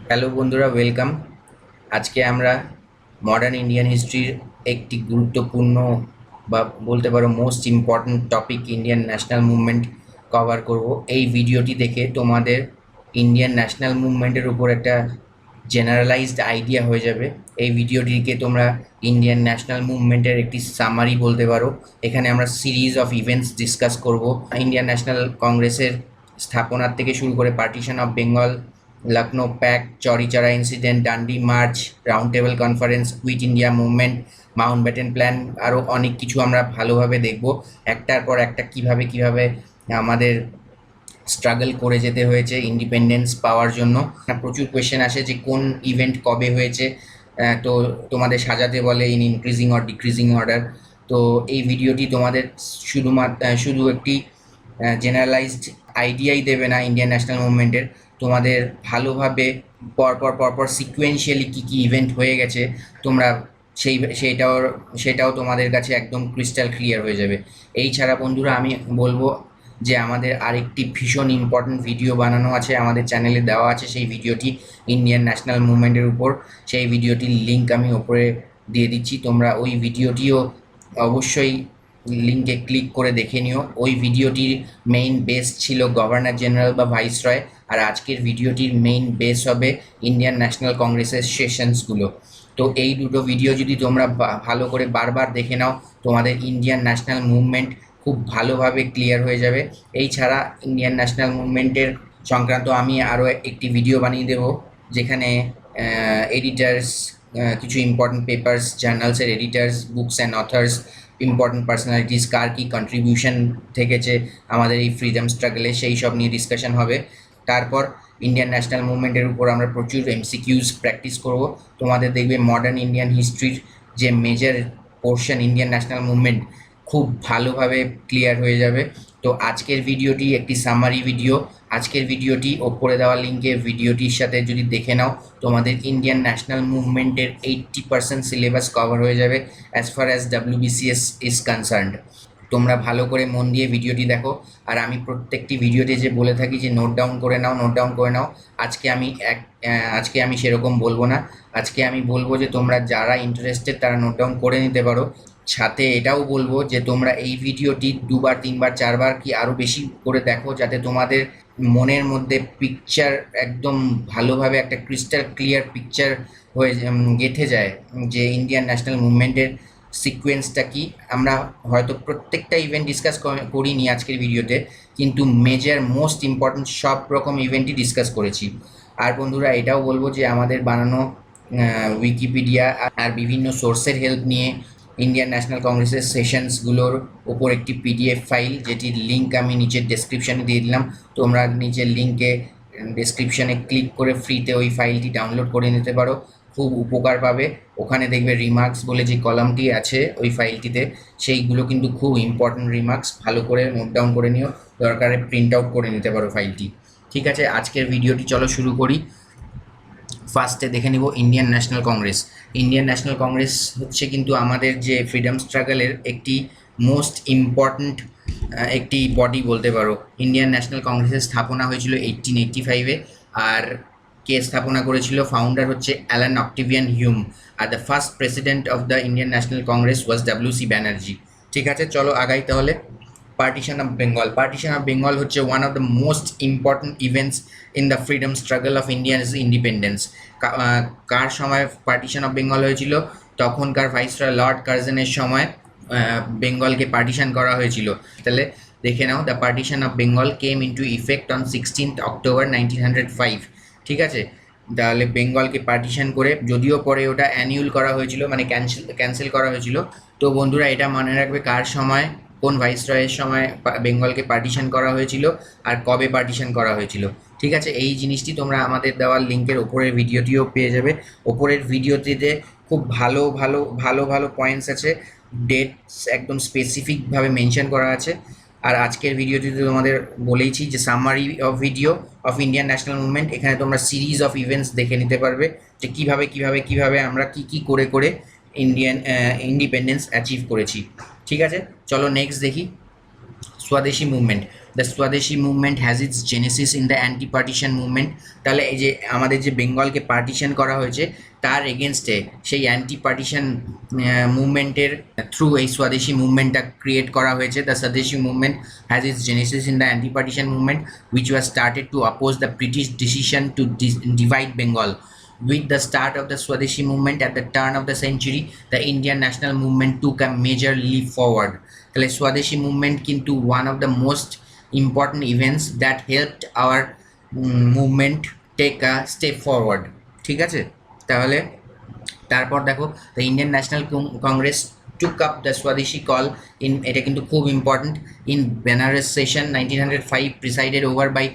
Hello বন্ধুরা, welcome. আজকে আমরা মডার্ন ইন্ডিয়ান হিস্ট্রির একটি গুরুত্বপূর্ণ বা বলতে পারো most important topic Indian national movement cover করব। এই ভিডিওটি দেখে তোমাদের ইন্ডিয়ান ন্যাশনাল মুভমেন্টের উপর একটা জেনারেলাইজড আইডিয়া হয়ে যাবে। এই ভিডিওটিকে তোমরা ইন্ডিয়ান ন্যাশনাল মুভমেন্টের একটি সামারি বলতে পারো। এখানে আমরা সিরিজ অফ ইভেন্টস ডিসকাস করব। ইন্ডিয়ান ন্যাশনাল কংগ্রেসের স্থাপনার থেকে শুরু করে partition of Bengal, Lucknow pact, Chauri Chaura incident, Dandi march, round table conference, quit India movement, Mountbatten plan, আরও অনেক কিছু আমরা ভালোভাবে দেখব। একটার পর একটা কিভাবে কিভাবে আমাদের স্ট্রাগল করে যেতে হয়েছে ইন্ডিপেন্ডেন্স পাওয়ার জন্য। প্রচুর কোয়েশ্চেন আসে যে কোন ইভেন্ট কবে হয়েছে, তো তোমাদের সাজাতে বলে in increasing or decreasing order. তো এই ভিডিওটি তোমাদের শুধু একটি জেনারেলাইজড আইডিয়াই দেবে না ইন্ডিয়ান ন্যাশনাল মুভমেন্টের, তোমাদের ভালোভাবে পরপর পরপর সিকুয়েন্সিয়ালি কী কী ইভেন্ট হয়ে গেছে তোমরা সেটাও তোমাদের কাছে একদম ক্রিস্টাল ক্লিয়ার হয়ে যাবে। এই ছাড়া বন্ধুরা আমি বলবো যে আমাদের আরেকটি ভীষণ ইম্পর্ট্যান্ট ভিডিও বানানো আছে, আমাদের চ্যানেলে দেওয়া আছে সেই ভিডিওটি ইন্ডিয়ান ন্যাশনাল মুভমেন্টের উপর। সেই ভিডিওটির লিঙ্ক আমি ওপরে দিয়ে দিচ্ছি, তোমরা ওই ভিডিওটিও অবশ্যই লিঙ্কে ক্লিক করে দেখে নিও। ওই ভিডিওটির মেইন বেস ছিল গভর্নর জেনারেল বা ভাইসরয়, আর আজকের ভিডিওটির মেইন বেস হবে ইন্ডিয়ান ন্যাশনাল কংগ্রেসের সেশনসগুলো। তো এই দুটো ভিডিও যদি তোমরা ভালো করে বারবার দেখে নাও, তোমাদের ইন্ডিয়ান ন্যাশনাল মুভমেন্ট খুব ভালোভাবে ক্লিয়ার হয়ে যাবে। এই ছাড়া ইন্ডিয়ান ন্যাশনাল মুভমেন্টের সংক্রান্ত আমি আরও একটি ভিডিও বানিয়ে দেব, যেখানে এডিটার্স, কিছু ইম্পর্টেন্ট পেপার্স, জার্নালসের editors, books and authors, important personalities কার কী কন্ট্রিবিউশন থেকেছে আমাদের এই ফ্রিডম স্ট্রাগলে, সেই সব নিয়ে ডিসকাশন হবে। তারপর ইন্ডিয়ান ন্যাশনাল মুভমেন্টের উপর আমরা প্রচুর এমসিকিউজ প্র্যাকটিস করব। তোমাদের দেখবে মডার্ন ইন্ডিয়ান হিস্ট্রির যে major portion Indian national movement খুব ভালোভাবে ক্লিয়ার হয়ে যাবে। তো আজকের ভিডিওটি একটি সামারি ভিডিও। আজকের ভিডিওটি ওপরে দেওয়া লিঙ্কে ভিডিওটির সাথে যদি দেখে নাও, তোমাদের ইন্ডিয়ান ন্যাশনাল মুভমেন্টের 80% সিলেবাস কভার হয়ে যাবে as far as WBCS is concerned. তোমরা ভালো করে মন দিয়ে ভিডিওটি দেখো, আর আমি প্রত্যেকটি ভিডিওতে যে বলে থাকি যে নোট ডাউন করে নাও, নোট ডাউন করে নাও। আজকে আমি সেরকম বলবো না। আজকে আমি বলবো যে তোমরা যারা ইন্টারেস্টেড তারা নোট ডাউন করে নিতে পারো। সাথে এটাও বলবো যে তোমরা এই ভিডিওটি দুবার, তিনবার, চারবার কি আরও বেশি করে দেখো, যাতে তোমাদের মনের মধ্যে পিকচার একদম ভালোভাবে একটা ক্রিস্টাল ক্লিয়ার পিকচার হয়ে গেঁথে যায় যে ইন্ডিয়ান ন্যাশনাল মুভমেন্টের সিকোয়েন্সটা কি। আমরা হয়তো প্রত্যেকটা ইভেন্ট ডিসকাস করিনি আজকের ভিডিওতে, কিন্তু মেজর মোস্ট ইম্পর্ট্যান্ট সব রকম ইভেন্টই ডিসকাস করেছি। আর বন্ধুরা এটাও বলবো যে আমাদের বানানো উইকিপিডিয়া আর বিভিন্ন সোর্সের হেল্প নিয়ে ইন্ডিয়ান ন্যাশনাল কংগ্রেসের সেশনসগুলোর ওপর একটি পিডিএফ ফাইল, যেটির লিঙ্ক আমি নিচের ডেসক্রিপশানে দিয়ে দিলাম। তোমরা নিচের লিঙ্কে ডেসক্রিপশানে ক্লিক করে ফ্রিতে ওই ফাইলটি ডাউনলোড করে নিতে পারো, খুব উপকার পাবে। ওখানে দেখবে রিমার্কস বলে যে কলামটি আছে ওই ফাইলটিতে, সেইগুলো কিন্তু খুব ইম্পর্ট্যান্ট রিমার্কস, ভালো করে নোট ডাউন করে নিও, দরকারে প্রিন্ট আউট করে নিতে পারো ফাইলটি। ঠিক আছে, আজকের ভিডিওটি চলো শুরু করি। ফার্স্টে দেখে নিব Indian National Congress. Indian National Congress হচ্ছে কিন্তু আমাদের যে ফ্রিডম স্ট্রাগলের একটি মোস্ট ইম্পর্ট্যান্ট একটি বডি বলতে পারো। ইন্ডিয়ান ন্যাশনাল কংগ্রেসের স্থাপনা হয়েছিল 1885-এ, আর কে স্থাপনা করেছিল, ফাউন্ডার হচ্ছে অ্যালান অক্টিভিয়ান হিউম, আর the first president of the Indian National Congress was W C Banerjee. ঠিক আছে, চলো আগাই তাহলে। Partition of Bengal. Partition of Bengal হচ্ছে one of the most important events in the freedom struggle of Indians independence. কার সময় partition of Bengal হয়েছিল? তখনকার ভাইসরয় লর্ড কার্জনের সময় বেঙ্গলকে পার্টিশন করা হয়েছিল। তাহলে দেখে নাও, the partition of Bengal came into effect on 16th October 1905। ঠিক আছে, তাহলে বেঙ্গলকে পার্টিশন করে, যদিও পরে ওটা অ্যানিউল করা হয়েছিল, মানে ক্যান্সেল করা হয়েছিল। তো বন্ধুরা এটা মনে রাখবে কার সময়, কোন ভাইসরয়ের সময় বেঙ্গলকে পার্টিশন করা হয়েছিল আর কবে পার্টিশন করা হয়েছিল। ঠিক আছে, এই জিনিসটি তোমরা আমাদের দেওয়ার লিঙ্কের ওপরের ভিডিওটিও পেয়ে যাবে। ওপরের ভিডিওটিতে খুব ভালো ভালো ভালো ভালো পয়েন্টস আছে, ডেটস একদম স্পেসিফিকভাবে মেনশন করা আছে। আর আজকের ভিডিওটিতে তোমাদের বলেইছি যে summary of video of Indian national movement. এখানে তোমরা সিরিজ অফ ইভেন্টস দেখে নিতে পারবে যে কীভাবে কীভাবে কীভাবে আমরা কী কী করে করে ইন্ডিপেন্ডেন্স অ্যাচিভ করেছি। ঠিক আছে, চলো নেক্সট দেখি Swadeshi movement. The swadeshi movement has its genesis in the anti partition movement. তাহলে এই যে আমাদের যে বেঙ্গলকে পার্টিশন করা হয়েছে তার এগেনস্টে সেই অ্যান্টি পার্টিশন মুভমেন্টের থ্রু এই স্বদেশী মুভমেন্টটা ক্রিয়েট করা হয়েছে। The swadeshi movement has its genesis in the anti partition movement which was started to oppose the British decision to divide Bengal. With the start of the Swadeshi movement at the turn of the century, the Indian national movement took a major leap forward. The Swadeshi movement into one of the most important events that helped our movement take a step forward. ঠিক আছে, তাহলে তারপর দেখো the Indian National Congress took up the Swadeshi call in, এটা কিন্তু খুব important, in Benares session 1905 presided over by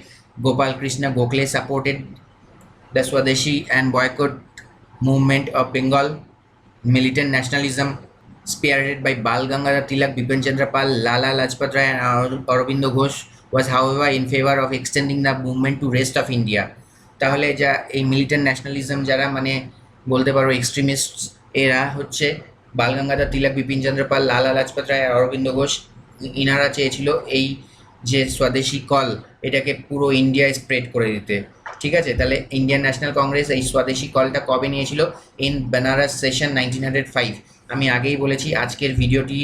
Gopal Krishna Gokhale, supported the Swadeshi and boycott movement of Bengal. Militant nationalism spearheaded by Bal Gangadhar Tilak, Bipin Chandra Pal, Lala Lajpat Rai and Aurobindo Ghosh was however in favor of extending the movement to rest of India. তাহলে যা এই militant nationalism যারা মানে বলতে পারো extremist, এরা হচ্ছে বাল গঙ্গাধর তিলক, বিপিন চন্দ্র পাল, লালা লাজপত রায়, অরবিন্দ ঘোষ। ইনারা চেয়েছিল এই যে স্বদেশী কল এটাকে পুরো ইন্ডিয়ায় স্প্রেড করে দিতে। ঠিক আছে, তাহলে ইন্ডিয়ান ন্যাশনাল কংগ্রেস এই স্বদেশী কলটা কবে নিয়েছিল? In Benares session 1905। আমি আগেই বলেছি আজকের ভিডিওটি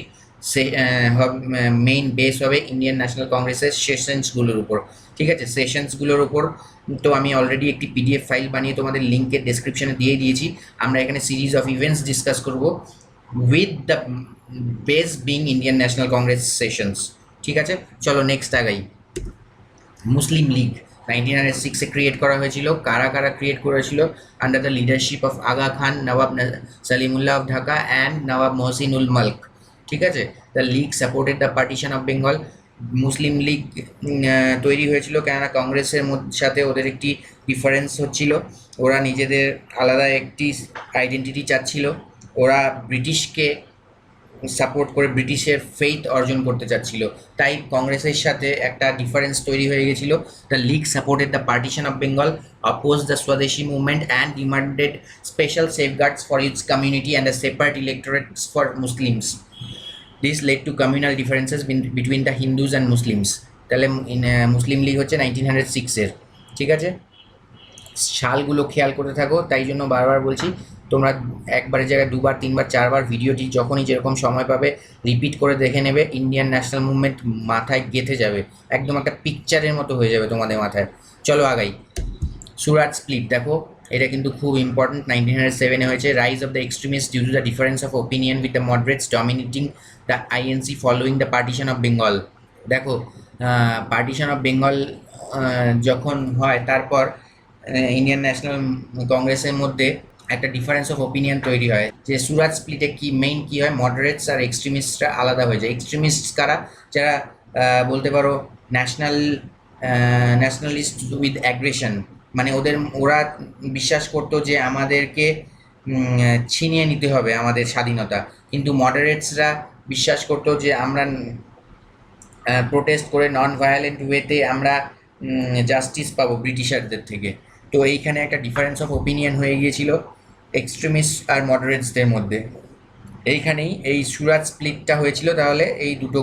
মেইন বেস হবে ইন্ডিয়ান ন্যাশনাল কংগ্রেসের সেশনসগুলোর উপর। ঠিক আছে, সেশনসগুলোর উপর তো আমি অলরেডি একটি পিডিএফ ফাইল বানিয়ে তোমাদের লিঙ্কের ডেসক্রিপশনে দিয়ে দিয়েছি। আমরা এখানে সিরিজ অফ ইভেন্টস ডিসকাস করব with the base being Indian National Congress sessions. ঠিক আছে, চলো নেক্সট আগাই। মুসলিম লীগ 1906-এ ক্রিয়েট করা হয়েছিল। কারা কারা ক্রিয়েট করেছিল? Under the leadership of Aga Khan, Nawab Salimullah of Dhaka and Nawab Mohsinul Mulk. ঠিক আছে, the league supported the partition of Bengal. Muslim league তৈরি হয়েছিল কেননা কংগ্রেসের সাথে ওদের একটি ডিফারেন্স হচ্ছিল, ওরা নিজেদের আলাদা একটি আইডেন্টিটি চাচ্ছিল, ওরা ব্রিটিশকে সাপোর্ট করে ব্রিটিশের ফেইথ অর্জন করতে চাচ্ছিল, তাই কংগ্রেসের সাথে একটা ডিফারেন্স তৈরি হয়ে গেছিল। The league supported the partition of Bengal, oppose the swadeshi movement and demanded special safeguards for its community and the separate electorates for Muslims. This led to communal differences between the Hindus and Muslims. তাহলে মুসলিম লীগ হচ্ছে 1906-এর। ঠিক আছে, সালগুলো খেয়াল করতে থাকো, তাই জন্য বারবার বলছি তোমরা একবারের জায়গায় দুবার, তিনবার, চারবার ভিডিওটি যখনই যেরকম সময় পাবে রিপিট করে দেখে নেবে। ইন্ডিয়ান ন্যাশনাল মুভমেন্ট মাথায় গেঁথে যাবে, একদম একটা পিকচারের মতো হয়ে যাবে তোমাদের মাথায়। চলো আগাই। সুরাট স্প্লিট দেখো, এটা কিন্তু খুব ইম্পর্টেন্ট, 1907-এ হয়েছে। Rise of the extremist due to the difference of opinion with the moderates dominating the INC following the partition of Bengal. দেখো পার্টিশন অফ বেঙ্গল যখন হয় তারপর ইন্ডিয়ান ন্যাশনাল কংগ্রেসের মধ্যে একটা ডিফারেন্স অফ ওপিনিয়ন তৈরি হয় যে সুরাট স্প্লিটে কি মেইন কী হয়, মডারেটস আর এক্সট্রিমিস্টরা আলাদা হয়ে যায়। এক্সট্রিমিস্ট কারা? যারা বলতে পারো ন্যাশনালিস্ট উইথ অ্যাগ্রেশন, মানে ওরা বিশ্বাস করতো যে আমাদেরকে ছিনিয়ে নিতে হবে আমাদের স্বাধীনতা, কিন্তু মডারেটসরা বিশ্বাস করতো যে আমরা প্রোটেস্ট করে নন ভায়োলেন্ট ওয়েতে আমরা জাস্টিস পাবো ব্রিটিশারদের থেকে। তো এইখানে একটা ডিফারেন্স অফ ওপিনিয়ন হয়ে গিয়েছিল এক্সট্রিমিস্ট আর মডারেটসদের মধ্যে, এইখানেই এই সুরাট স্প্লিটটা হয়েছিল তাহলে এই দুটো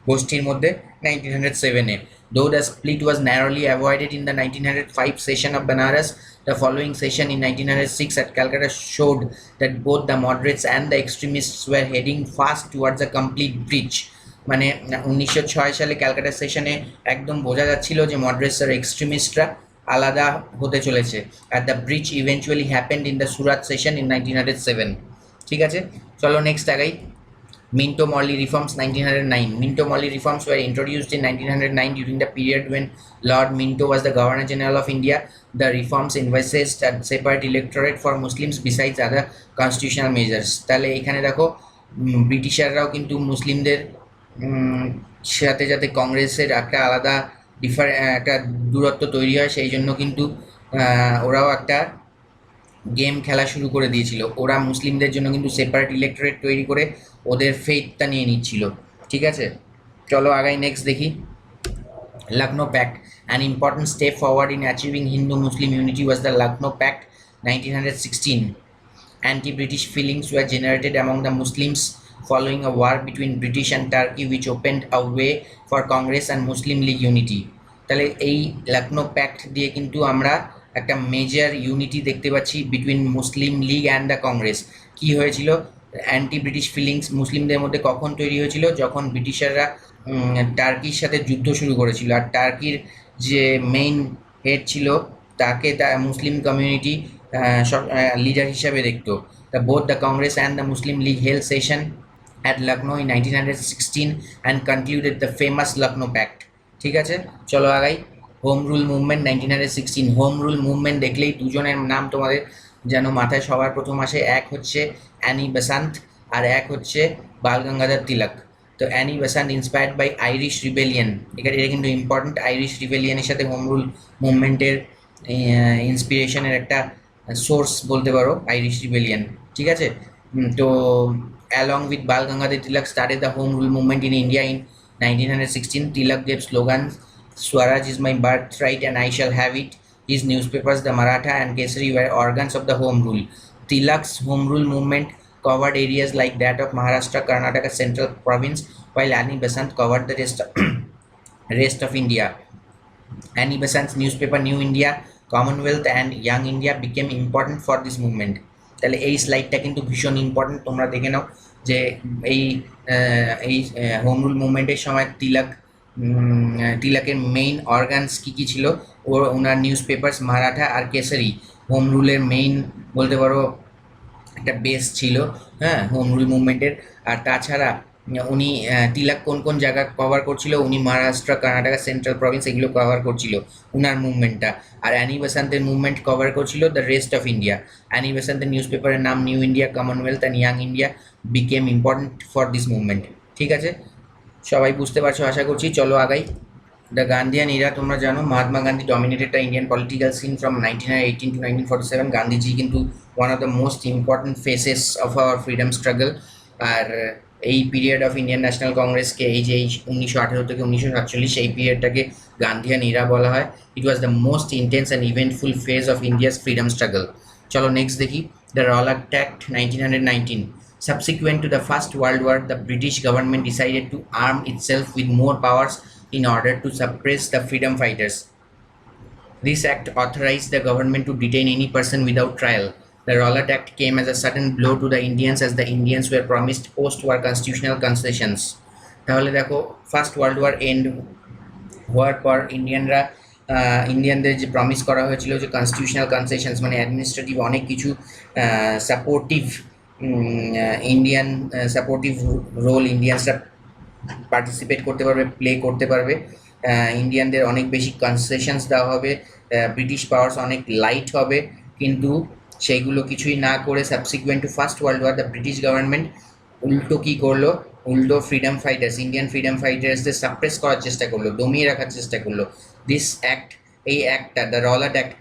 গোষ্ঠীর মধ্যে 1907-এ। Though the split was narrowly avoided in the 1905 session of Banaras, the following session in 1906 at Calcutta showed that both the moderates and the extremists were heading fast towards a complete breach. মানে 1906 সালে ক্যালকাটা সেশনে একদম বোঝা যাচ্ছিল যে মডারেটস আর এক্সট্রিমিস্টরা আলাদা হতে চলেছে। Are the breach eventually happened in the Surat session in 1907। ঠিক আছে, চলো নেক্সট আগাই। Minto Morley reforms 1909. Minto Morley reforms were introduced in 1909 during the period when Lord Minto was the Governor General of India. The reforms envisaged a separate electorate for Muslims besides other constitutional measures. তাহলে এখানে দেখো ব্রিটিশাররাও কিন্তু মুসলিমদের সাথে যাতে কংগ্রেসের একটা আলাদা একটা দূরত্ব তৈরি হয় সেই জন্য কিন্তু ওরাও একটা গেম খেলা শুরু করে দিয়েছিল। ওরা মুসলিমদের জন্য কিন্তু সেপারেট ইলেক্টোরেট তৈরি করে ওদের ফেথটা নিয়ে নিচ্ছিল। ঠিক আছে, চলো আগাই নেক্সট দেখি। Lucknow Pact, an important step forward in achieving Hindu-Muslim unity was the Lucknow Pact 1916. Anti-British feelings were generated among the Muslims following a war between British and Turkey which opened a way for Congress and Muslim League unity. তাহলে এই Lucknow pact দিয়ে কিন্তু আমরা একটা major unity দেখতে পাচ্ছি between Muslim League and the Congress. কি হয়েছিল, অ্যান্টি ব্রিটিশ ফিলিংস মুসলিমদের মধ্যে কখন তৈরি হয়েছিল, যখন ব্রিটিশাররা টার্কির সাথে যুদ্ধ শুরু করেছিল, আর টার্কির যে মেইন হেড ছিল তাকে মুসলিম কমিউনিটি লিডার হিসাবে দেখতো। তা both the Congress and the Muslim League held session at Lucknow in 1916 and concluded the famous Lucknow Pact. ঠিক আছে, চলো আগাই। Home rule movement 1916। Home rule movement দেখলেই দুজনের নাম তোমাদের যেন মাথায় সবার প্রথম আসে, এক হচ্ছে অ্যানি বেসান্ত আর এক হচ্ছে বাল গঙ্গাধর তিলক। তো Annie Besant inspired by Irish rebellion, এটা কিন্তু ইম্পর্টেন্ট। আইরিশ রিবেলিয়নের সাথে হোম রুল মুভমেন্টের ইন্সপিরেশনের একটা সোর্স বলতে পারো আইরিশ রিবেলিয়ন। ঠিক আছে, তো along with Bal Gangadhar Tilak started the home rule movement in India in 1916. Tilak gave slogans Swaraj is my birthright and I shall have it. His newspapers the Maratha and Kesari were organs of the home rule. Tilak's home rule movement covered areas like that of Maharashtra, Karnataka, Central Province, while Annie Besant covered the rest of India. Annie Besant's newspaper New India, Commonwealth and Young India became important for this movement. তাহলে এই স্লাইডটা কিন্তু ভীষণ important, তোমরা দেখে নাও যে এই home rule মুভমেন্টের সময় তিলকের মেইন অর্গানস কী ছিল, ওনার নিউজ পেপার্স মারাঠা আর কেসারি হোম রুলের মেইন বলতে পারো একটা বেস ছিল, হ্যাঁ, হোম রুল মুভমেন্টের। আর তাছাড়া উনি তিলক কোন কোন জায়গা কভার করছিল, উনি মহারাষ্ট্র, কর্ণাটকা, সেন্ট্রাল প্রভিন্স এগুলো কভার করছিল উনার মুভমেন্টটা। আর অ্যানি বেসান্তের মুভমেন্ট কভার করছিল the rest of India. Annie বেসান্তের নিউজ পেপারের নাম new India, commonwealth and young India became important for this movement. ঠিক আছে, সবাই বুঝতে পারছো আশা করছি, চলো আগাই। দ্য গান্ধিয়ান এরা তোমরা জানো, Mahatma Gandhi dominated the Indian political scene from 1918 to 1947। Gandhiji কিন্তু one of the most important faces of our freedom struggle. আর এই পিরিয়ড অফ ইন্ডিয়ান ন্যাশনাল কংগ্রেসকে, এই যে 1918 থেকে 1947 এই পিরিয়ডটাকে গান্ধিয়ান এরা বলা হয়। It was the most intense and eventful phase of India's freedom struggle. চলো নেক্সট দেখি। The Rowlatt act 1919। Subsequent to the First World War, the British government decided to arm itself with more powers in order to suppress the freedom fighters. This act authorized the government to detain any person without trial. The Rowlatt Act came as a sudden blow to the Indians as the Indians were promised post-war constitutional concessions. তাহলে দেখো, first world war and হওয়ার পর ইন্ডিয়ানদের যে promise করা হয়েছিল যে constitutional কনসেশনস, মানে administrative অনেক কিছু সাপোর্টিভ ইন্ডিয়ান সাপোর্টিভ রোল ইন্ডিয়ানসরা পার্টিসিপেট করতে পারবে, প্লে করতে পারবে। ইন্ডিয়ানদের অনেক বেশি কনসেশনস দেওয়া হবে, ব্রিটিশ পাওয়ার্স অনেক লাইট হবে, কিন্তু সেইগুলো কিছুই না করে subsequent to first world war the British government উল্টো কী করলো, উল্টো ফ্রিডম ফাইটার্স, ইন্ডিয়ান ফ্রিডম ফাইটার্সদের সাপ্রেস করার চেষ্টা করলো, দমিয়ে রাখার চেষ্টা করলো। দিস অ্যাক্ট, এই অ্যাক্টটা দ্য রলাট অ্যাক্ট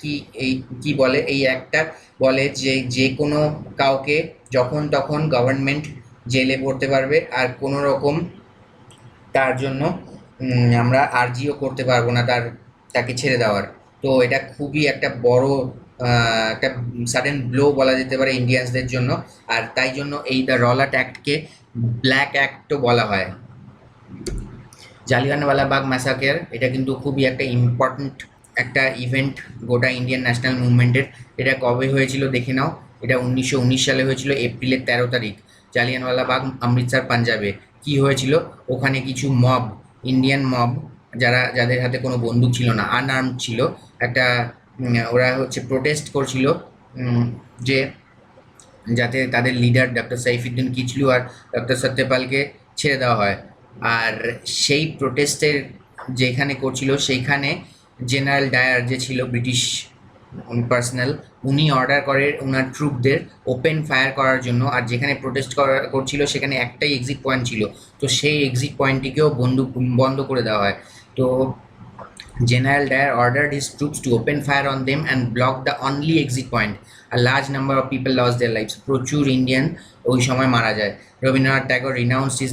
কি বলে, এই অ্যাক্টটা বলে যে কোনো কাউকে যখন তখন গভর্নমেন্ট জেলে পড়তে পারবে, আর কোনো রকম তার জন্য আমরা আর্জিও করতে পারবো না তাকে ছেড়ে দেওয়ার। তো এটা খুবই একটা বড় একটা সাডেন ব্লো বলা যেতে পারে ইন্ডিয়ানসদের জন্য। আর তাই জন্য এই দ্য রলাট অ্যাক্টকে ব্ল্যাক অ্যাক্টও বলা হয়। জালিয়ানওয়ালাবাগ ম্যাসাকের, এটা কিন্তু খুবই একটা ইম্পর্ট্যান্ট একটা ইভেন্ট গোটা ইন্ডিয়ান ন্যাশনাল মুভমেন্টের। এটা কবে হয়েছিল দেখে নাও, এটা 1919 সালে হয়েছিল, এপ্রিলের 13 তারিখ। জালিয়ানওয়ালাবাগ অমৃতসর, পাঞ্জাবে। কি হয়েছিল, ওখানে কিছু মব, ইন্ডিয়ান মব, যাদের হাতে কোনো বন্দুক ছিল না, আনআর্মড ছিল, একটা ওরা প্রোটেস্ট করছিল যে যাতে তাদের লিডার ডক্টর সাইফুদ্দিন কিচলু আর ডক্টর সত্যপালকে ছেড়ে দেওয়া হয়। আর সেই প্রোটেস্টের যেখানে করছিল সেইখানে জেনারেল ডায়ার যে ছিল ব্রিটিশ পার্সোনাল, উনি অর্ডার করে ওনার ট্রুপদের ওপেন ফায়ার করার জন্য। আর যেখানে প্রোটেস্ট করছিল সেখানে একটাই এক্সিট পয়েন্ট ছিল, তো সেই এক্সিট পয়েন্টটিকেও বন্ধ করে দেওয়া হয়। তো General Dyer ordered his troops to open fire on them and block the only exit point. A large number of people lost their lives. প্রচুর ইন্ডিয়ান ওই সময় মারা যায়। Rabindranath Tagore renounced his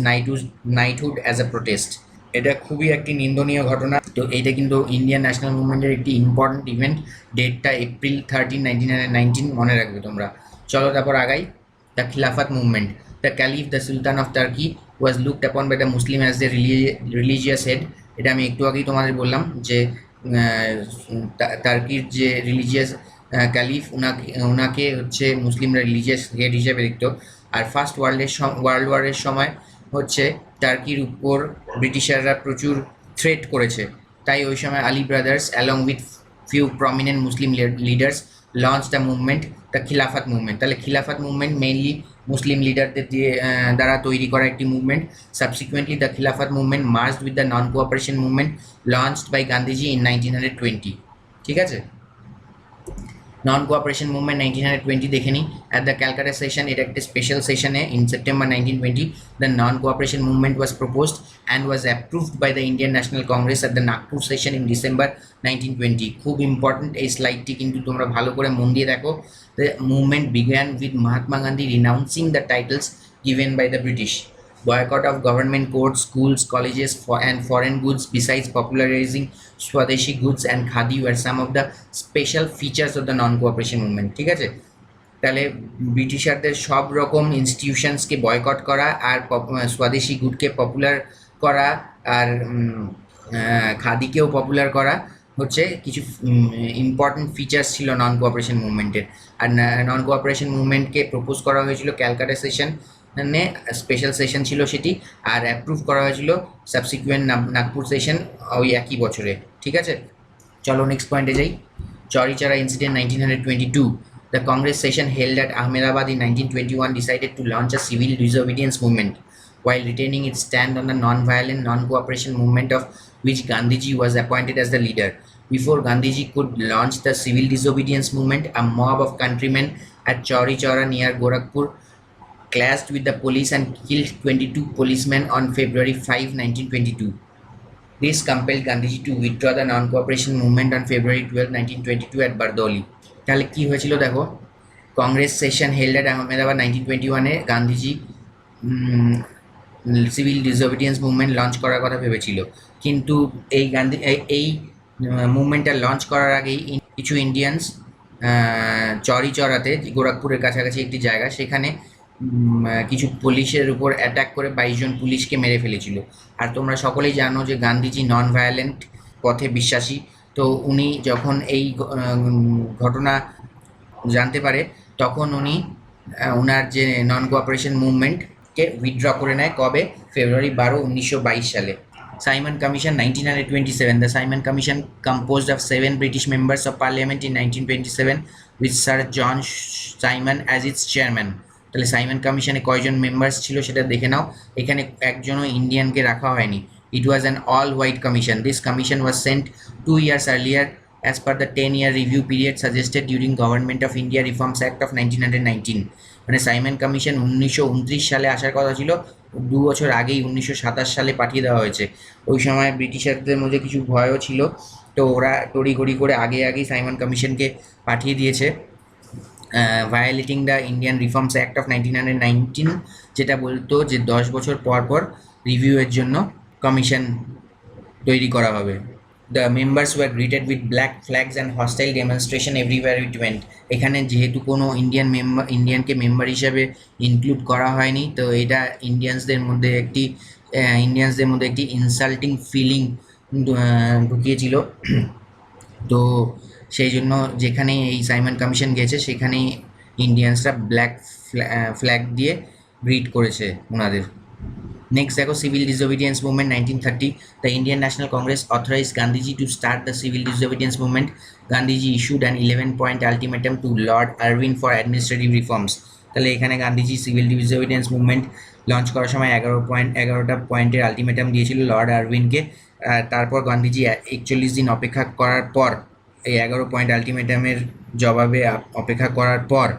knighthood as a protest. এটা খুবই একটি নিন্দনীয় ঘটনা। তো এইটা কিন্তু ইন্ডিয়ান ন্যাশনাল মুভমেন্টের একটি ইম্পর্টেন্ট ইভেন্ট। ডেটটা এপ্রিল 13, 1919, মনে রাখবে তোমরা। চলো তারপর আগাই। The Khilafat movement. The Caliph, the Sultan of Turkey, was looked upon by the Muslim as the religious head. এটা আমি একটু আগেই তোমাদের বললাম যে টার্কির যে রিলিজিয়াস ক্যালিফ উনাকে হচ্ছে মুসলিমরা রিলিজিয়াস হেড হিসেবে দেখতো। আর ফার্স্ট ওয়ার্ল্ড ওয়ারের সময় হচ্ছে টার্কির উপর ব্রিটিশাররা প্রচুর থ্রেট করেছে, তাই ওই সময় Ali brothers along with few prominent Muslim leaders launch the movement, the Khilafat movement. তাহলে খিলাফত মুভমেন্ট মেইনলি মুসলিম লিডারদের দ্বারা তৈরি করা একটি movement. Subsequently the Khilafat movement merged with the non cooperation movement launched by Gandhiji in 1920। ঠিক আছে, নন কোঅপারেশন মুভমেন্ট 1920 দেখে নিই। অ্যাট দ্য ক্যালকাটা সেশন, এটা একটা স্পেশাল সেশনে in September 1920 the non cooperation movement was proposed and was approved by the Indian National Congress at the Nagpur session in December 1920। খুব important এই স্লাইডটি, কিন্তু তোমরা ভালো করে মন দিয়ে দেখো। The movement began with Mahatma Gandhi renouncing the titles given by the British, boycott of government courts, schools, colleges and foreign goods, besides popularizing Swadeshi goods and Khadi were some of the special features of the non-cooperation movement। ঠিক আছে, তাহলে ব্রিটিশারদের সব রকম ইনস্টিটিউশনসকে boycott করা আর স্বদেশি গুডকে popular করা আর খাদিকেও popular করা হচ্ছে কিছু ইম্পর্টেন্ট ফিচার্স ছিল নন কোঅপারেশন মুভমেন্টের। আর নন কোঅপারেশন মুভমেন্টকে প্রপোজ করা হয়েছিল ক্যালকাটা সেশন, স্পেশাল সেশন ছিল সেটি, আর অ্যাপ্রুভ করা হয়েছিল সাবসিকুয়েন্ট নাগপুর সেশন ওই একই বছরে। ঠিক আছে, চলো নেক্সট পয়েন্টে যাই। চৌরি চৌরা incident 1922। The Congress session held at Ahmedabad in 1921 decided to launch a civil disobedience movement while retaining its stand on the non-violent non-cooperation movement of which Gandhiji was appointed as the leader. Before Gandhiji could launch the civil disobedience movement, a mob of countrymen at Chowri Chowra near Gorakhpur clashed with the police and killed 22 policemen on February 5, 1922. This compelled Gandhiji to withdraw the non-cooperation movement on February 12, 1922 at Bardoli. তাহলে কী হয়েছিল দেখো, Congress session held at Ahmedabad 1921-এ Gandhiji civil disobedience movement launch করার কথা ভেবেছিল, কিন্তু এই মুভমেন্টটা লঞ্চ করার আগেই কিছু ইন্ডিয়ানস চৌরি চৌরাতে, গোরখপুরের কাছাকাছি একটি জায়গা, সেখানে কিছু পুলিশের উপর অ্যাটাক করে 22 জন পুলিশকে মেরে ফেলেছিল। আর তোমরা সকলেই জানো যে গান্ধীজি নন ভায়োলেন্ট পথে বিশ্বাসী, তো উনি যখন এই ঘটনা জানতে পারে তখন উনি ওনার যে নন কোঅপারেশন মুভমেন্টকে উইথড্র করে নেয়। কবে? ফেব্রুয়ারি 12, 1922 সালে। Simon Commission 1927. The Simon Commission, composed of 7 British members of Parliament in 1927 with Sir John Simon as its chairman. তাহলে সাইমন কমিশনে কয়জন মেম্বার্স ছিল সেটা দেখে নাও। এখানে একজনও ইন্ডিয়ানকে রাখা হয়নি। It was an all-white commission. This commission was sent 2 years earlier as per the 10-year review period suggested during Government of India Reforms Act of 1919. মানে সাইমন কমিশন 1929 সালে আসার কথা ছিল, 2 বছর আগেই 1927 সালে পাঠিয়ে দেওয়া হয়েছে। ওই সময় ব্রিটিশারদের মধ্যে কিছু ভয়ও ছিল, তো ওরা তড়িঘড়ি করে আগেই সাইমন কমিশনকে পাঠিয়ে দিয়েছে। Violating the Indian reforms act of 1919, যেটা বলতো যে 10 বছর পর রিভিউয়ের জন্য কমিশন তৈরি করা হবে। The members war greeted with black flags and hostile demonstration everywhere it went. এখানে যেহেতু কোনো ইন্ডিয়ানকে মেম্বার হিসাবে ইনক্লুড করা হয়নি, তো এটা ইন্ডিয়ানসদের মধ্যে একটি ইনসাল্টিং ফিলিং ঢুকিয়েছিল। তো সেই জন্য যেখানে এই সাইমন কমিশন গেছে সেখানেই ইন্ডিয়ানসরা ব্ল্যাক ফ্ল্যাগ দিয়ে গ্রিট করেছে ওনাদের। Next, দেখো civil disobedience movement 1930. The Indian National Congress authorized Gandhiji to start the civil disobedience movement. Gandhiji issued an 11-point ultimatum to Lord Irwin for administrative reforms. তাহলে এখানে Gandhiji civil disobedience movement launch করার সময় 11টা পয়েন্টের ultimatum দিয়েছিল Lord আরউইনকে। তারপর গান্ধীজি 41 দিন অপেক্ষা করার পর, এই 11 পয়েন্ট আলটিমেটামের জবাবে অপেক্ষা করার পর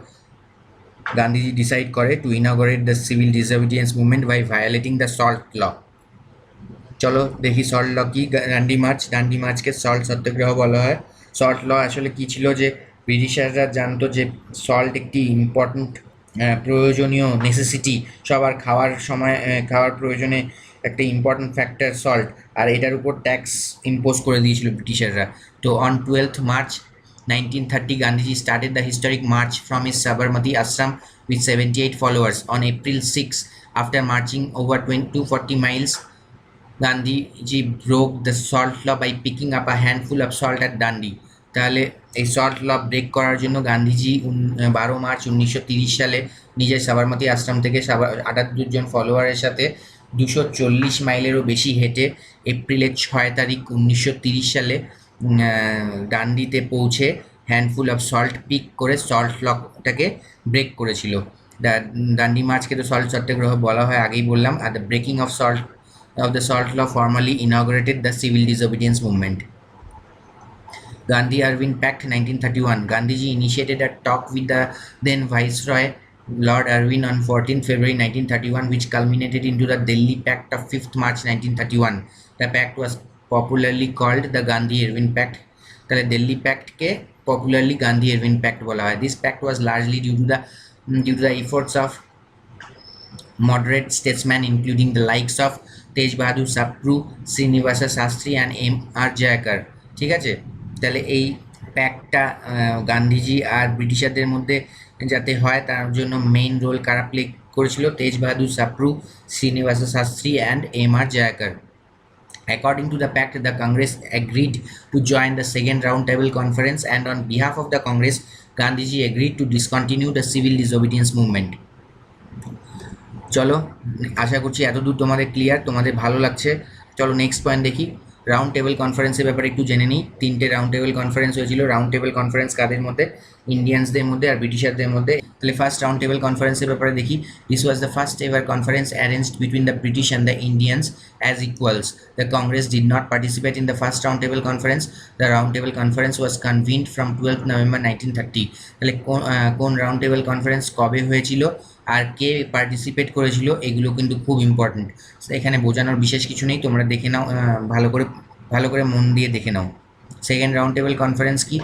গান্ধীজি ডিসাইড করে to inaugurate the civil disobedience movement by violating the salt law. চলো দেখি সল্ট ল কি। ডান্ডি মার্চকে সল্ট সত্যাগ্রহ বলা হয়। সল্ট ল আসলে কী ছিল, যে ব্রিটিশাররা জানতো যে সল্ট একটি ইম্পর্ট্যান্ট প্রয়োজনীয় নেসেসিটি, সবার খাওয়ার প্রয়োজনে একটা ইম্পর্ট্যান্ট ফ্যাক্টর সল্ট, আর এটার উপর ট্যাক্স ইম্পোজ করে দিয়েছিল ব্রিটিশাররা। তো on 12th March 1930, Gandhiji started the historic march from his Sabarmati ashram with 78 followers. On April 6, after marching over 240 miles, Gandhiji broke the salt law by picking up a handful of salt at Dandi. তাহলে এই salt ল break করার জন্য Gandhiji 12 March 1930 সালে নিজের সাবরমতী আশ্রম থেকে 78 জন ফলোয়ারের সাথে 240 মাইলেরও বেশি হেঁটে এপ্রিলের 6 তারিখ 1930 সালে ডান্ডিতে পৌঁছে হ্যান্ডফুল অফ সল্ট পিক করে সল্ট লকটাকে ব্রেক করেছিল। ডান্ডি মার্চকে তো সল্ট সত্যাগ্রহ বলা হয়, আগেই বললাম। Are the breaking of the salt law formally inaugurated the civil disobedience movement. Gandhi-Irvine Pact 1931. Gandhiji initiated a talk with the then Viceroy Lord Irvine on 14 February 1931, which culminated into the Delhi Pact of 5th March 1931. The pact was popularly called the Gandhi-Irvine Pact. তাহলে Delhi প্যাক্টকে popularly Gandhi-Irvine Pact বলা হয়। This pact was largely due to the efforts of moderate statesmen including the likes of তেজ Bahadur Sapru, Srinivasa Sastri and M.R. Jayakar. ঠিক আছে, তাহলে এই প্যাক্টটা গান্ধীজি আর ব্রিটিশারদের মধ্যে যাতে হয় তার জন্য মেইন রোল কারা প্লে করেছিল? Tej Bahadur Sapru, Srinivasa Sastri and M.R. Jayakar. According to the pact, the Congress agreed to join the second round table conference, and on behalf of the Congress, Gandhiji agreed to discontinue the civil disobedience movement. চলো, আশা করছি এতদূর তোমাদের clear, তোমাদের ভালো লাগছে। চলো next point দেখি। Round table কনফারেন্সের ব্যাপারে একটু জেনে নিই। 3টে রাউন্ড টেবিল কনফারেন্স হয়েছিল। রাউন্ড টেবিল কনফারেন্স কাদের মধ্যে? ইন্ডিয়ানসদের মধ্যে আর ব্রিটিশারদের মধ্যে। তাহলে ফার্স্ট রাউন্ড টেবিল কনফারেন্সের ব্যাপারে দেখি। This was the first ever conference arranged between the British and the Indians as equals. The Congress did not participate in the first round table conference. The round table conference was convened from 12 November 1930। তাহলে কোন round table conference কবে হয়েছিল আর কে participate করেছিল এগুলো কিন্তু খুব important. এখানে বোঝানোর বিশেষ কিছু নেই, তোমরা দেখে নাও, ভালো করে মন দিয়ে দেখে নাও। সেকেন্ড রাউন্ড টেবিল কনফারেন্স কি?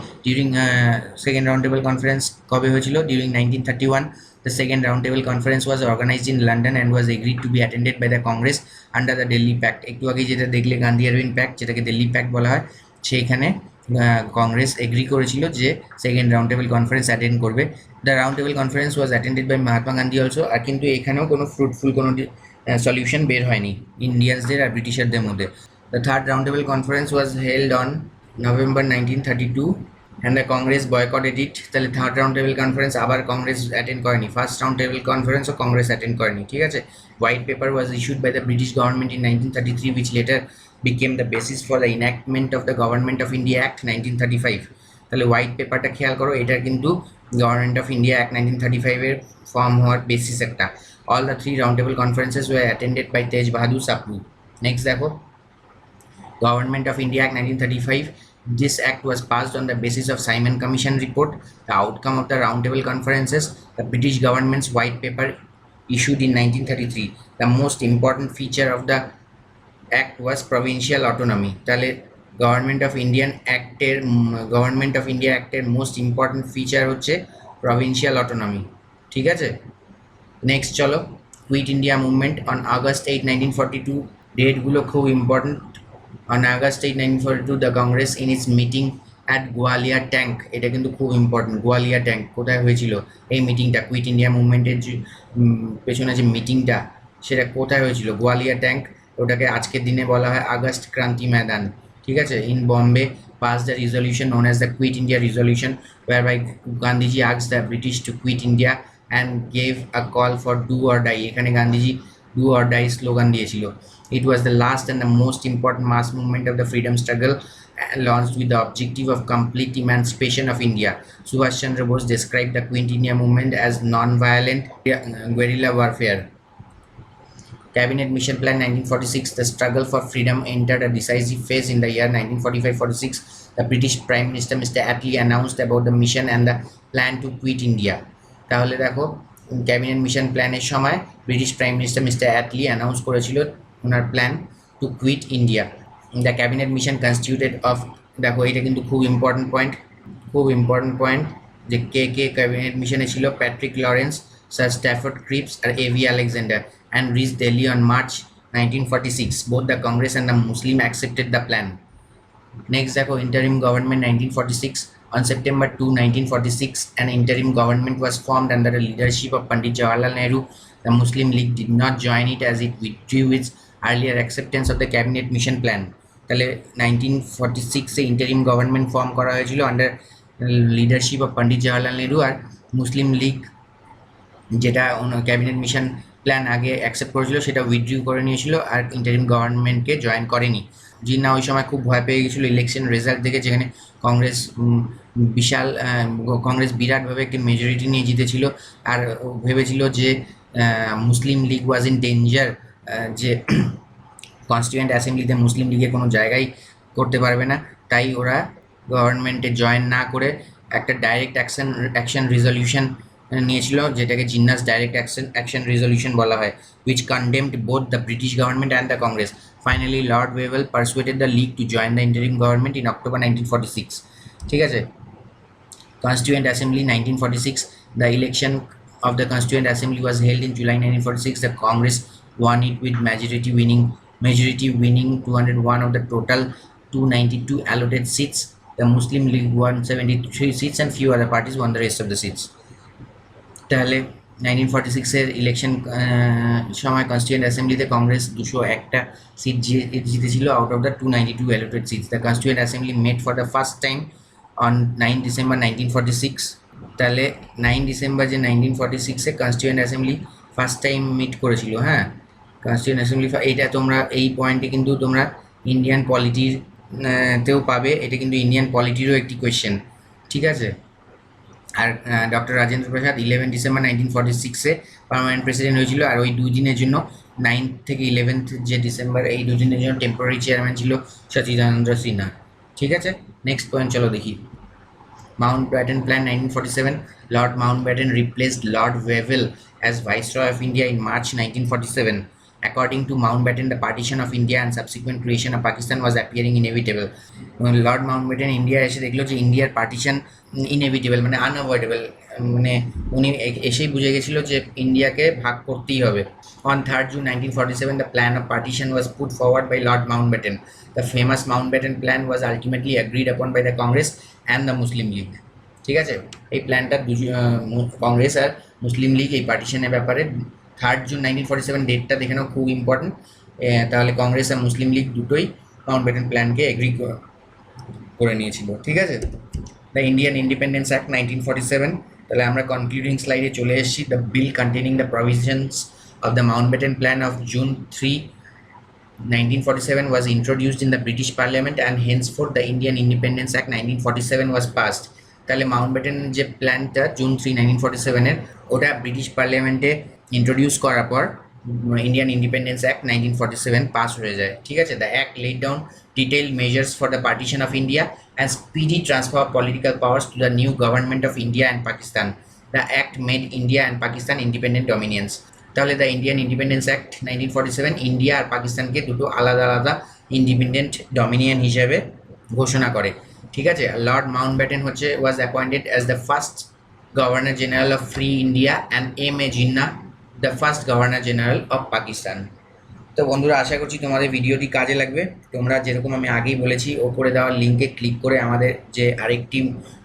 সেকেন্ড রাউন্ড টেবিল কনফারেন্স কবে হয়েছিল? During 1931। The second round table conference was organized in London and was agreed to be attended by the Congress under the Delhi Pact. একটু আগে যেটা দেখলে গান্ধী-আরভিন pact, যেটাকে Delhi pact বলা হয়, সেইখানে কংগ্রেস এগ্রি করেছিল যে second round table conference attend করবে। The round table conference was attended by Mahatma Gandhi also. আর কিন্তু এখানেও কোনো ফ্রুটফুল কোনো সলিউশন বের হয়নি ইন্ডিয়ানসদের আর ব্রিটিশারদের মধ্যে। The third round table conference was held on November 1932 and the Congress boycotted it. তাহলে থার্ড রাউন্ড টেবিল কনফারেন্স আবার কংগ্রেস অ্যাটেন্ড করেনি। ফার্স্ট রাউন্ড টেবিল কনফারেন্সও কংগ্রেস অ্যাটেন্ড করেনি। ঠিক আছে, white paper was issued by the British government in 1933 which later became the basis for the enactment of the Government of India Act 1935. তাহলে white পেপারটা খেয়াল করো, এটা কিন্তু গভর্নমেন্ট অফ ইন্ডিয়া অ্যাক্ট 1935 এর ফর্ম হওয়ার বেসিস একটা। All the three round table conferences were attended by Tej Bahadur Sapru. Next দেখো, Government of India Act 1935. This act was passed on the basis of Simon Commission report. The outcome of the roundtable conferences, the British government's white paper issued in 1933. The most important feature of the act was provincial autonomy. তাহলে government of India অ্যাক্টের most important feature হচ্ছে provincial autonomy. ঠিক আছে, next চলো, quit India movement on August 8, 1942। ডেটগুলো খুব important. On August 8, 1942, the Congress in its meeting at Gwalior Tank, এটা কিন্তু খুব ইম্পর্টেন্ট। গোয়ালিয়া ট্যাঙ্ক কোথায় হয়েছিল? এই মিটিংটা, কুইট ইন্ডিয়া মুভমেন্টের যে পেছনে যে মিটিংটা, সেটা কোথায় হয়েছিল? গোয়ালিয়া ট্যাঙ্ক। ওটাকে আজকের দিনে বলা হয় আগস্ট ক্রান্তি ময়দান। ঠিক আছে, in Bombay passed the resolution known as the Quit India Resolution, whereby Gandhiji asked the British to quit India and gave a call for do or die. এখানে Gandhiji do or die slogan দিয়েছিল। It was the last and the most important mass movement of the freedom struggle, launched with the objective of complete emancipation of India. Subhash Chandra Bose described the Quit India movement as non-violent guerrilla warfare. Cabinet Mission Plan 1946. The struggle for freedom entered a decisive phase in the year 1945-46. The British Prime Minister Mr. Attlee announced about the mission and the plan to quit India. তাহলে দেখো, cabinet mission প্ল্যানের সময় British prime minister mister Attlee announce করেছিল ওনার plan to quit India. The cabinet mission constituted of, দেখো এটা কিন্তু খুব ইম্পর্টেন্ট পয়েন্ট, যে কে ক্যাবিনেট মিশনে ছিল? Patrick Lawrence, sir Stafford Cripps আর A.V. Alexander, and reached Delhi on March 1946. Both the Congress and the Muslim accepted the plan. Next দেখো, interim government 1946. On September 2, 1946, an interim government was formed under the leadership of Pandit Jawaharlal Nehru. The Muslim League did not join it as it withdrew its earlier acceptance of the cabinet mission plan. তাহলে 1946 interim government form করা হয়েছিল under leadership of পন্ডিত জওয়াহরলাল নেহরু, আর মুসলিম লীগ যেটা cabinet mission plan আগে accept করেছিল সেটা উইথড্রিউ করে নিয়েছিল আর interim গভর্নমেন্টকে জয়েন করেনি। জিন্না ওই সময় খুব ভয় পেয়ে গেছিলো ইলেকশন রেজাল্ট দেখে, যেখানে কংগ্রেস কংগ্রেস বিরাটভাবে একটি মেজরিটি নিয়ে জিতেছিল, আর ভেবেছিল যে মুসলিম লীগ ওয়াজ ইন ডেঞ্জার, যে কনস্টিটিউয়েন্ট অ্যাসেম্বলিতে মুসলিম লীগের কোনো জায়গায় করতে পারবে না, তাই ওরা গভর্নমেন্টে জয়েন না করে একটা ডাইরেক্ট অ্যাকশন রেজলিউশন নিয়েছিল, যেটাকে জিন্নাস ডাইরেক্ট অ্যাকশন রেজলিউশন বলা হয়, which condemned both the British government and the Congress. Finally, Lord Wavell persuaded the League to join the interim government in October 1946. ঠিক আছে, Constituent Assembly 1946. The election of the Constituent Assembly was held in July 1946. The Congress won it with majority winning 201 of the total 292 allotted seats. The Muslim League won 73 seats and few other parties won the rest of the seats. তাহলে 1946-এর election সময় constituent অ্যাসেম্বলিতে কংগ্রেস 201টা seat জিতেছিল out of the 292 allotted seats. The constituent assembly met for the first time on 9 December 1946। তাহলে 9 December যে 1946-এ constituent assembly first time meet করেছিল। হ্যাঁ, কনস্টিটিউয়েন্ট অ্যাসেম্বলি, এইটা তোমরা এই পয়েন্টে কিন্তু তোমরা ইন্ডিয়ান পলিটির তেও পাবে, এটা কিন্তু ইন্ডিয়ান পলিটিরও একটি কোয়েশ্চেন। ঠিক আছে, আর doctor Rajendra Prasad 11 December 1946-এ permanent president হয়েছিল, আর ওই 2 দিনের জন্য 9th থেকে 11th যে ডিসেম্বর এই 2 দিনের জন্য টেম্পোরারি চেয়ারম্যান ছিল সচিদানন্দ সিনহা। ঠিক আছে, নেক্সট পয়েন্ট চলো দেখি। Mountbatten Plan 1947. Lord Mountbatten replaced Lord Wavell as Viceroy of India in March 1947. According to Mountbatten, the partition of India and subsequent creation of Pakistan was appearing inevitable. Lord Mountbatten India এসে দেখলো যে ইন্ডিয়ার partition inevitable, মানে unavoidable, মানে উনি এসেই বুঝে গেছিলো যে ইন্ডিয়াকে ভাগ করতেই হবে। On 3rd June 1947, the plan of partition was put forward by Lord Mountbatten. The famous Mountbatten plan was ultimately agreed upon by the Congress and the Muslim League. ঠিক আছে, এই প্ল্যানটা কংগ্রেস আর মুসলিম লীগ এই পার্টিশনের ব্যাপারে 3rd June 1947 ডেটটা দেখে নাও, খুব ইম্পর্টেন্ট। তাহলে কংগ্রেস আর মুসলিম লীগ দুটোই মাউন্টব্যাটেন প্ল্যানকে এগ্রি করে নিয়েছিল। ঠিক আছে, দ্য ইন্ডিয়ান ইন্ডিপেন্ডেন্স অ্যাক্ট 1947। তাহলে আমরা কনক্লুডিং স্লাইডে চলে এসেছি। The bill containing the provisions of the Mountbatten Plan of June 3, 1947 was introduced in the British Parliament, and henceforth the Indian Independence Act 1947 was passed. তাহলে মাউন্টব্যাটেন যে প্ল্যানটা June 3, 1947-এর, ওটা British পার্লামেন্টে ইন্ট্রোডিউস করার পর ইন্ডিয়ান ইন্ডিপেন্ডেন্স অ্যাক্ট 1947 পাস হয়ে যায়। ঠিক আছে, the act laid down detailed measures for the partition of India and speedy transfer of political powers to the new government of India and Pakistan. The act made India and Pakistan independent dominions. তাহলে the Indian independence act 1947 India আর পাকিস্তানকে দুটো আলাদা আলাদা independent dominion হিসেবে ঘোষণা করে। ঠিক আছে, Lord Mountbatten was appointed as the first governor general of free India and M.A. Jinnah the first governor general of Pakistan. তো বন্ধুরা, আশা করছি তোমাদের ভিডিওটি কাজে লাগবে। তোমরা যেরকম আমি আগেই বলেছি, ওপরে দেওয়ার লিঙ্কে ক্লিক করে আমাদের যে আরেকটি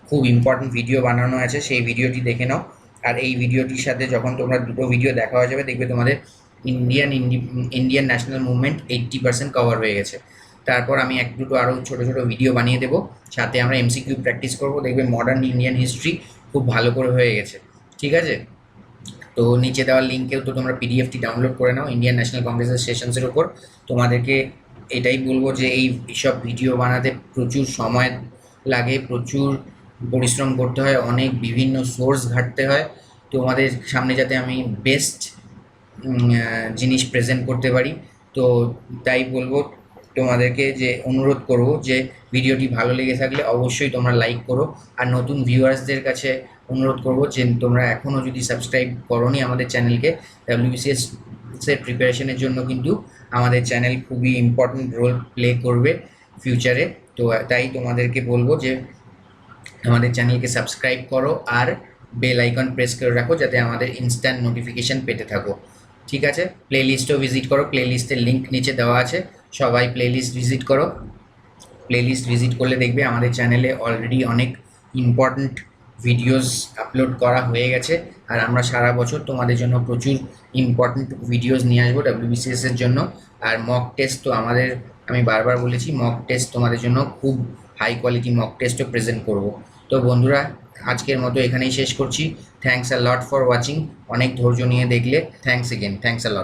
খুব ইম্পর্টেন্ট ভিডিও বানানো আছে সেই ভিডিওটি দেখে নাও। আর এই ভিডিওটির সাথে যখন তোমরা দুটো ভিডিও দেখা হয়ে যাবে, দেখবে তোমাদের ইন্ডিয়ান ন্যাশনাল মুভমেন্ট 80% কভার হয়ে গেছে। তারপর আমি এক দুটো আরও ছোটো ছোটো ভিডিও বানিয়ে দেবো, সাথে আমরা MCQ প্র্যাকটিস করবো। দেখবে মডার্ন ইন্ডিয়ান হিস্ট্রি খুব ভালো করে হয়ে গেছে। ঠিক আছে, তো নিচে দেওয়ার লিঙ্কেও তো তোমরা PDF-টি ডাউনলোড করে নাও ইন্ডিয়ান ন্যাশনাল কংগ্রেসের সেশনসের উপর। তোমাদেরকে এটাই বলবো যে এইসব ভিডিও বানাতে প্রচুর সময় লাগে, প্রচুর পরিশ্রম করতে হয়, অনেক বিভিন্ন সোর্স ঘাঁটতে হয়। তোমাদের সামনে যাতে আমি বেস্ট জিনিস প্রেজেন্ট করতে পারি, তো তাই বলবো তোমাদেরকে, যে অনুরোধ করব যে ভিডিওটি ভালো লেগে থাকলে অবশ্যই তোমরা লাইক করো। আর নতুন ভিউয়ার্সদের কাছে অনুরোধ করব যে তোমরা এখনও যদি সাবস্ক্রাইব করোনি আমাদের চ্যানেলকে, WBCS-এর প্রিপারেশনের জন্য কিন্তু আমাদের চ্যানেল খুবই ইম্পর্টেন্ট রোল প্লে করবে ফিউচারে। তো তাই তোমাদেরকে বলবো যে আমাদের চ্যানেলকে সাবস্ক্রাইব করো আর বেল আইকন প্রেস করে রাখো, যাতে আমাদের ইনস্ট্যান্ট নোটিফিকেশান পেতে থাকো। ঠিক আছে, প্লেলিস্টও ভিজিট করো, প্লেলিস্টের লিঙ্ক নিচে দেওয়া আছে, সবাই প্লেলিস্ট ভিজিট করো। প্লেলিস্ট ভিজিট করলে দেখবে আমাদের চ্যানেলে অলরেডি অনেক ইম্পর্ট্যান্ট ভিডিওস আপলোড করা হয়ে গেছে, আর আমরা সারা বছর তোমাদের জন্য প্রচুর ইম্পর্ট্যান্ট ভিডিওস নিয়ে আসবো WBCS এর জন্য। আর মক টেস্ট তো আমাদের, আমি বারবার বলেছি, মক টেস্ট তোমাদের জন্য খুব হাই কোয়ালিটি মক টেস্টও প্রেজেন্ট করব। তো বন্ধুরা, আজকের মতো এখানেই শেষ করছি। Thanks a lot for watching. অনেক ধৈর্য নিয়ে দেখলে thanks again, thanks a lot.